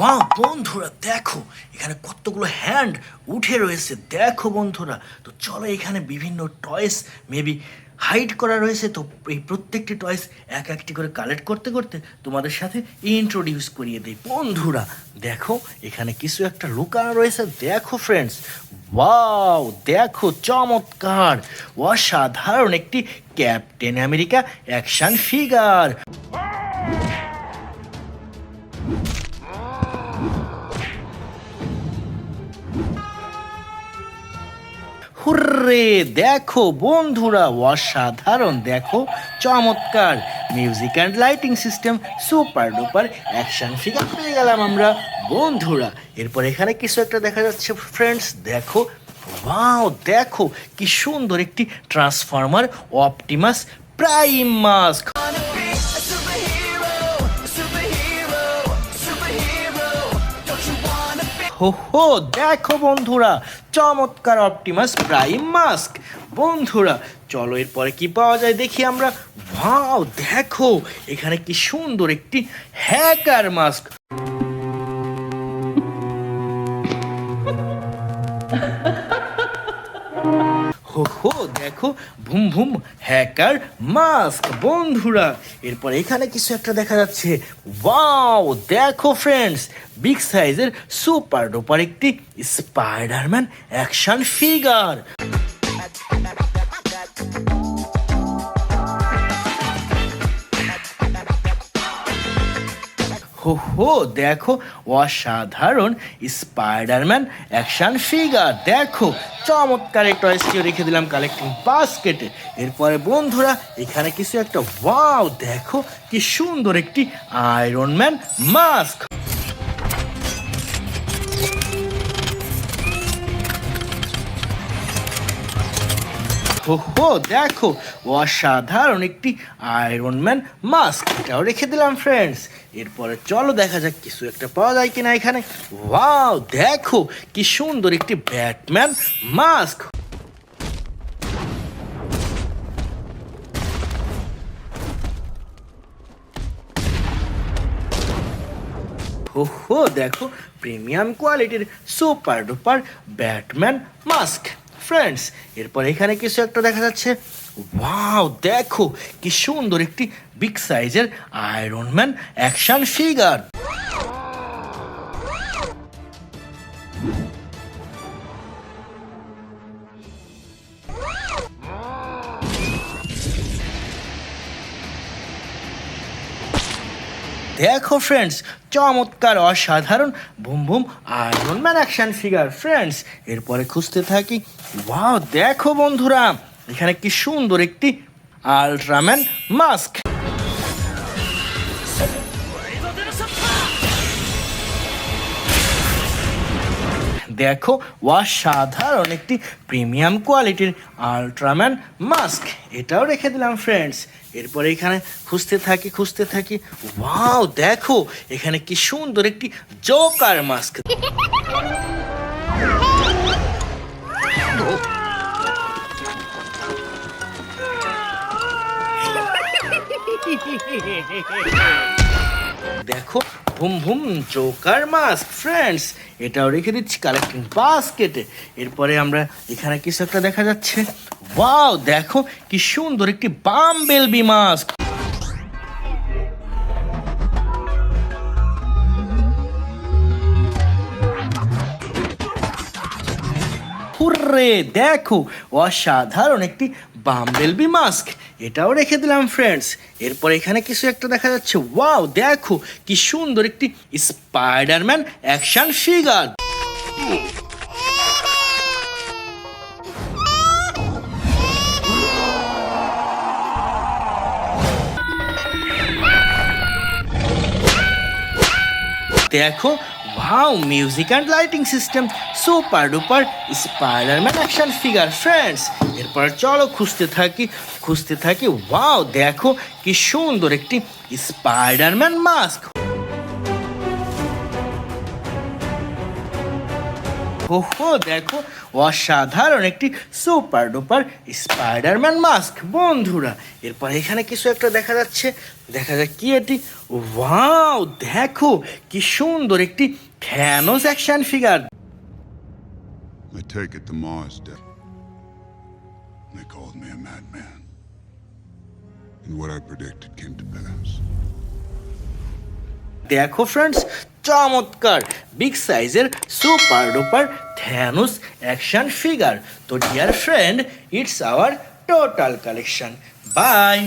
বাহ বন্ধুরা দেখো এখানে কতগুলো হ্যান্ড উঠে রয়েছে। দেখো বন্ধুরা, তো চলো এখানে বিভিন্ন টয়েস মেবি হাইড করা রয়েছে। তো এই প্রত্যেকটি টয়েস এক একটি করে কালেক্ট করতে করতে তোমাদের সাথে ইন্ট্রোডিউস করিয়ে দিই। বন্ধুরা দেখো এখানে কিছু একটা লুকানো রয়েছে। দেখো ফ্রেন্ডস, ওয়াও দেখো চমৎকার অসাধারণ একটি captain America action figure. Hurray দেখো বন্ধুরা অসাধারণ, দেখো চমৎকার music and lighting system super duper action figure পেয়ে গেলাম আমরা বন্ধুরা। এরপর এখানে কিছু একটা দেখা যাচ্ছে ফ্রেন্ডস, দেখো ওয়াও দেখো কি সুন্দর একটি ট্রান্সফর্মার অপটিমাস প্রাইম মাস্ক। হো দেখো বন্ধুরা চমৎকার অপটিমাস প্রাইম মাস্ক। বন্ধুরা চলো এরপরে কি পাওয়া যায় দেখি আমরা। ওয়াও দেখো এখানে কি সুন্দর একটি হ্যাকার মাস্ক। হো দেখো ভুম ভুম হ্যাকার মাস্ক বন্ধুরা। এরপর এখানে কিছু একটা দেখা যাচ্ছে। ওয়াও দেখো ফ্রেন্ডস বিগ সাইজের সুপার ডুপার একটি স্পাইডারম্যান অ্যাকশন ফিগার। হো দেখো অসাধারণ স্পাইডারম্যান অ্যাকশন ফিগার। দেখো চমৎকার এই টয়েসটিও রেখে দিলাম কালেক্টিং বাস্কেটে। এরপরে বন্ধুরা এখানে কিছু একটা, ওয়াও দেখো কি সুন্দর একটি আয়রন ম্যান মাস্ক। হো দেখো অসাধারণ একটি আয়রন ম্যান মাস্ক, এটাও রেখে দিলাম ফ্রেন্ডস। এরপরে চলো দেখা যাক কিছু একটা পাওয়া যায় কিনা এখানে। ওয়াও দেখো কি সুন্দর একটি ব্যাটম্যান মাস্ক। হো দেখো প্রিমিয়াম কোয়ালিটির super duper Batman mask friends. এরপর এখানে কিছু একটা দেখা যাচ্ছে। ওয়াও দেখো কি সুন্দর একটি বিগ সাইজের আয়রন ম্যান অ্যাকশন ফিগার। দেখো ফ্রেন্ডস চমৎকার অসাধারণ boom boom iron man action figure friends. এরপরে খুঁজতে থাকি। ওয়াও দেখো বন্ধুরা এখানে কি সুন্দর একটি আল্ট্রাম্যান মাস্ক। দেখো অসাধারণ একটি প্রিমিয়াম কোয়ালিটির আল্ট্রাম্যান মাস্ক, এটাও রেখে দিলাম ফ্রেন্ডস। এরপরে এখানে খুঁজতে থাকি। ওয়াও দেখো এখানে কি সুন্দর একটি জোকার মাস্ক। দেখো ভুম ভুম জোকার মাস্ক ফ্রেন্ডস, এটাও রেখে দিচ্ছি কালেক্টিং বাস্কেটে। এরপরে আমরা এখানে কিছু একটা দেখা যাচ্ছে। ওয়াও দেখো কি সুন্দর একটি বাম্বেলবি মাস্ক। হুররে দেখো অসাধারণ একটি বাম্বেলবি মাস্ক, এটাও রেখে দিলাম ফ্রেন্ডস। এরপর এখানে কিছু একটা দেখা যাচ্ছে। ওয়াও দেখো কি সুন্দর একটি স্পাইডারম্যান অ্যাকশন ফিগার। দেখো wow music and lighting system super duper Spiderman action figure friends. এরপর চলো খুঁজতে থাকি। ওয়াও দেখো কি সুন্দর একটি স্পাইডারম্যান মাস্ক। হো দেখো, অসাধারণ একটি সুপার ডুপার স্পাইডারম্যান মাস্ক বন্ধুরা। এরপর এখানে কিছু একটা দেখা যাচ্ছে, দেখা যাক কি এটি। ওয়াও, দেখো কি সুন্দর একটি Thanos action figure. I take it the Mars dead. They called me a madman. And what I predicted came to pass. দেখো ফ্রেন্ডস, চমৎকার বিগ সাইজের super duper Thanos action figure. তো dear friend, it's our total collection. By.